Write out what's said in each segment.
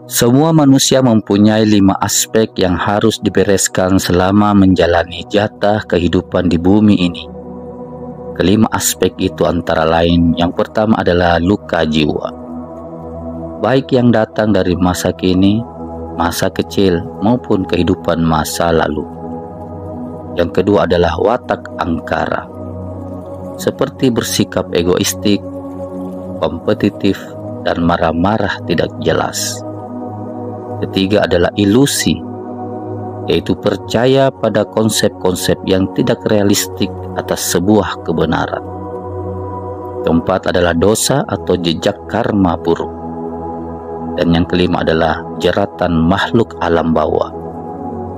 Semua manusia mempunyai 5 aspek yang harus dibereskan selama menjalani jatah kehidupan di bumi ini. Kelima aspek itu antara lain, yang pertama adalah luka jiwa, baik yang datang dari masa kini, masa kecil, maupun kehidupan masa lalu. Yang kedua adalah watak angkara, seperti bersikap egoistik, kompetitif, dan marah-marah tidak jelas. Ketiga adalah ilusi, yaitu percaya pada konsep-konsep yang tidak realistik atas sebuah kebenaran. Keempat adalah dosa atau jejak karma buruk. Dan yang kelima adalah jeratan makhluk alam bawah,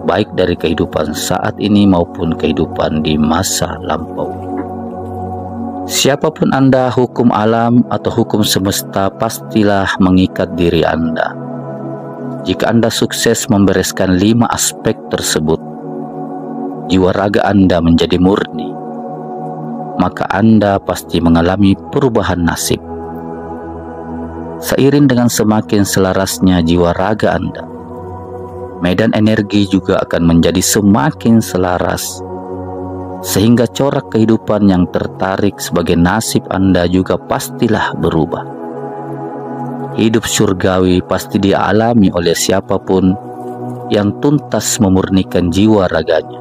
baik dari kehidupan saat ini maupun kehidupan di masa lampau. Siapapun Anda, hukum alam atau hukum semesta pastilah mengikat diri Anda. Jika Anda sukses membereskan 5 aspek tersebut, jiwa raga Anda menjadi murni, maka Anda pasti mengalami perubahan nasib. Seiring dengan semakin selarasnya jiwa raga Anda, medan energi juga akan menjadi semakin selaras, sehingga corak kehidupan yang tertarik sebagai nasib Anda juga pastilah berubah. Hidup surgawi pasti dialami oleh siapapun yang tuntas memurnikan jiwa raganya.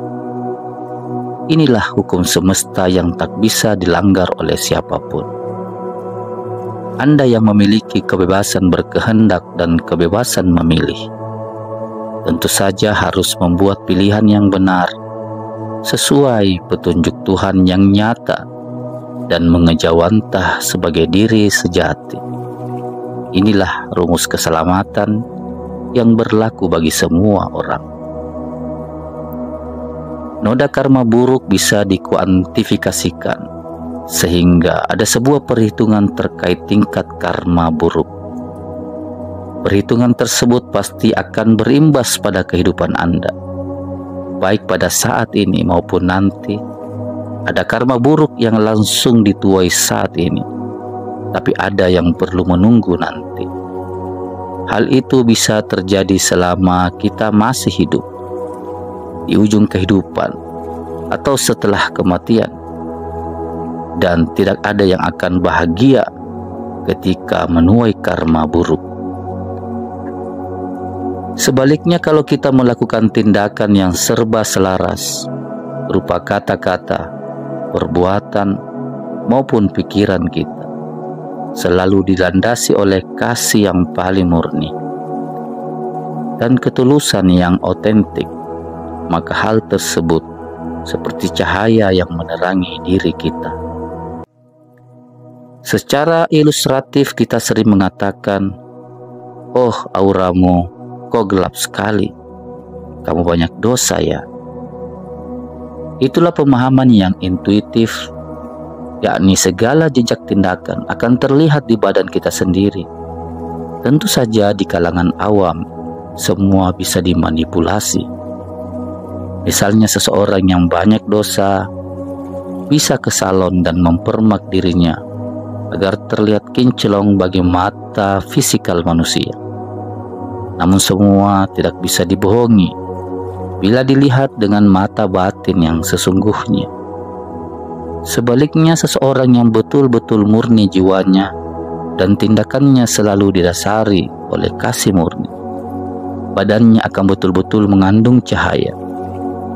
Inilah hukum semesta yang tak bisa dilanggar oleh siapapun. Anda yang memiliki kebebasan berkehendak dan kebebasan memilih, tentu saja harus membuat pilihan yang benar, sesuai petunjuk Tuhan yang nyata dan mengejawantah sebagai diri sejati. Inilah rumus keselamatan yang berlaku bagi semua orang. Noda karma buruk bisa dikuantifikasikan, sehingga ada sebuah perhitungan terkait tingkat karma buruk. Perhitungan tersebut pasti akan berimbas pada kehidupan Anda, baik pada saat ini maupun nanti. Ada karma buruk yang langsung dituai saat ini, tapi ada yang perlu menunggu nanti. Hal itu bisa terjadi selama kita masih hidup, di ujung kehidupan, atau setelah kematian. Dan tidak ada yang akan bahagia ketika menuai karma buruk. Sebaliknya, kalau kita melakukan tindakan yang serba selaras, berupa kata-kata, perbuatan, maupun pikiran kita, selalu dilandasi oleh kasih yang paling murni dan ketulusan yang otentik, maka hal tersebut seperti cahaya yang menerangi diri kita. Secara ilustratif kita sering mengatakan, "Oh, auramu kok gelap sekali, kamu banyak dosa ya." Itulah pemahaman yang intuitif, yakni segala jejak tindakan akan terlihat di badan kita sendiri. Tentu saja di kalangan awam, semua bisa dimanipulasi. Misalnya seseorang yang banyak dosa bisa ke salon dan mempermak dirinya agar terlihat kinclong bagi mata fisikal manusia. Namun semua tidak bisa dibohongi bila dilihat dengan mata batin yang sesungguhnya. Sebaliknya, seseorang yang betul-betul murni jiwanya dan tindakannya selalu didasari oleh kasih murni, badannya akan betul-betul mengandung cahaya,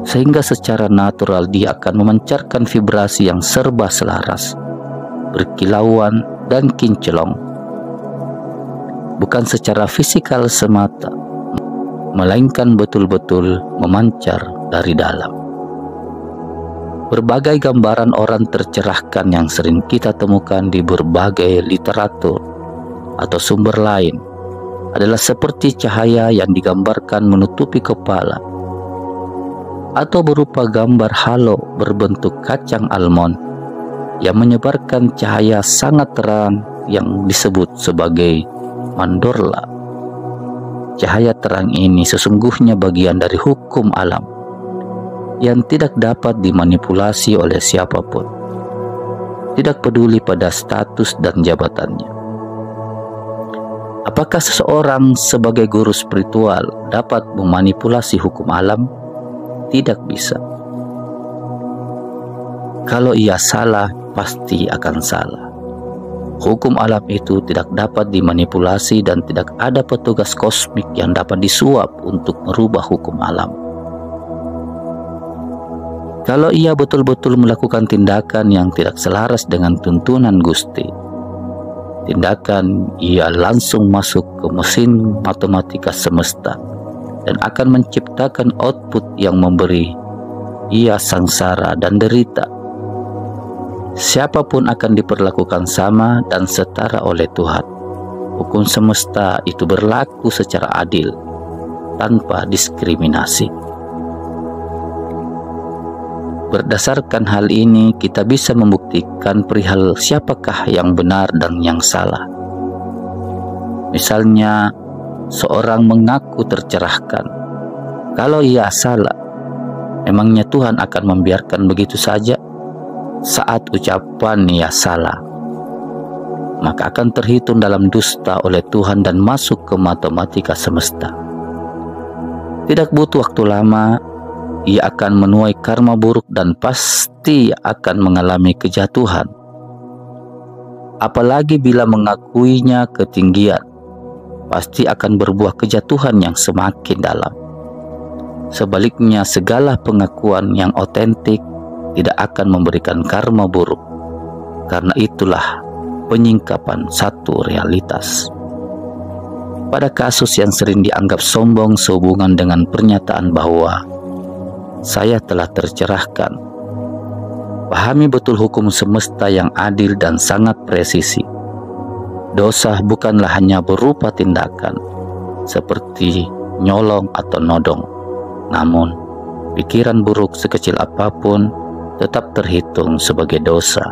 sehingga secara natural dia akan memancarkan vibrasi yang serba selaras, berkilauan dan kinclong, bukan secara fisikal semata, melainkan betul-betul memancar dari dalam. Berbagai gambaran orang tercerahkan yang sering kita temukan di berbagai literatur atau sumber lain adalah seperti cahaya yang digambarkan menutupi kepala, atau berupa gambar halo berbentuk kacang almond yang menyebarkan cahaya sangat terang yang disebut sebagai mandorla. Cahaya terang ini sesungguhnya bagian dari hukum alam yang tidak dapat dimanipulasi oleh siapapun, tidak peduli pada status dan jabatannya. Apakah seseorang sebagai guru spiritual dapat memanipulasi hukum alam? Tidak bisa. Kalau ia salah, pasti akan salah. Hukum alam itu tidak dapat dimanipulasi dan tidak ada petugas kosmik yang dapat disuap untuk merubah hukum alam. Kalau ia betul-betul melakukan tindakan yang tidak selaras dengan tuntunan Gusti, tindakan ia langsung masuk ke mesin matematika semesta dan akan menciptakan output yang memberi ia sangsara dan derita. Siapapun akan diperlakukan sama dan setara oleh Tuhan. Hukum semesta itu berlaku secara adil, tanpa diskriminasi. Berdasarkan hal ini, kita bisa membuktikan perihal siapakah yang benar dan yang salah. Misalnya, seorang mengaku tercerahkan. Kalau ia salah, emangnya Tuhan akan membiarkan begitu saja? Saat ucapan ia salah, maka akan terhitung dalam dusta oleh Tuhan dan masuk ke matematika semesta. Tidak butuh waktu lama, ia akan menuai karma buruk dan pasti akan mengalami kejatuhan. Apalagi bila mengakuinya ketinggian, pasti akan berbuah kejatuhan yang semakin dalam. Sebaliknya, segala pengakuan yang otentik tidak akan memberikan karma buruk, karena itulah penyingkapan satu realitas. Pada kasus yang sering dianggap sombong sehubungan dengan pernyataan bahwa saya telah tercerahkan, pahami betul hukum semesta yang adil dan sangat presisi. Dosa bukanlah hanya berupa tindakan seperti nyolong atau nodong, namun pikiran buruk sekecil apapun tetap terhitung sebagai dosa.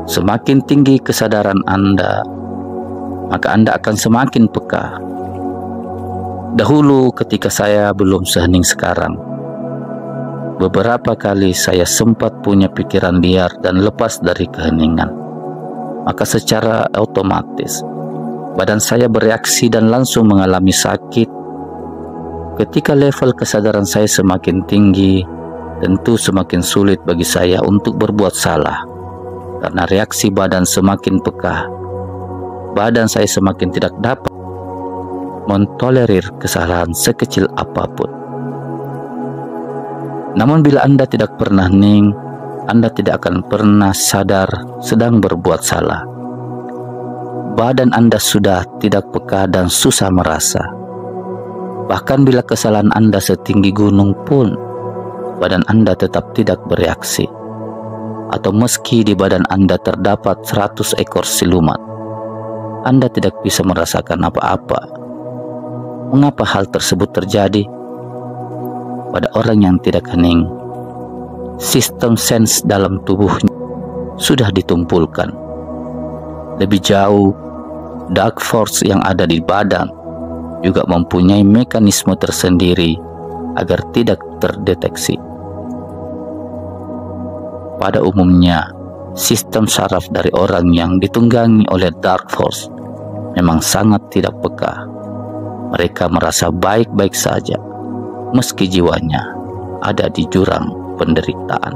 Semakin tinggi kesadaran Anda, maka Anda akan semakin peka. Dahulu ketika saya belum sehening sekarang, beberapa kali saya sempat punya pikiran liar dan lepas dari keheningan. Maka secara otomatis badan saya bereaksi dan langsung mengalami sakit. Ketika level kesadaran saya semakin tinggi, tentu semakin sulit bagi saya untuk berbuat salah, karena reaksi badan semakin peka. Badan saya semakin tidak dapat mentolerir kesalahan sekecil apapun. Namun bila Anda tidak pernah hening, Anda tidak akan pernah sadar sedang berbuat salah. Badan Anda sudah tidak peka dan susah merasa. Bahkan bila kesalahan Anda setinggi gunung pun, badan Anda tetap tidak bereaksi. Atau meski di badan Anda terdapat 100 ekor siluman, Anda tidak bisa merasakan apa-apa. Mengapa hal tersebut terjadi? Pada orang yang tidak hening, sistem sense dalam tubuhnya sudah ditumpulkan. Lebih jauh, dark force yang ada di badan juga mempunyai mekanisme tersendiri agar tidak terdeteksi. Pada umumnya, sistem saraf dari orang yang ditunggangi oleh dark force memang sangat tidak peka. Mereka merasa baik-baik saja, meski jiwanya ada di jurang penderitaan.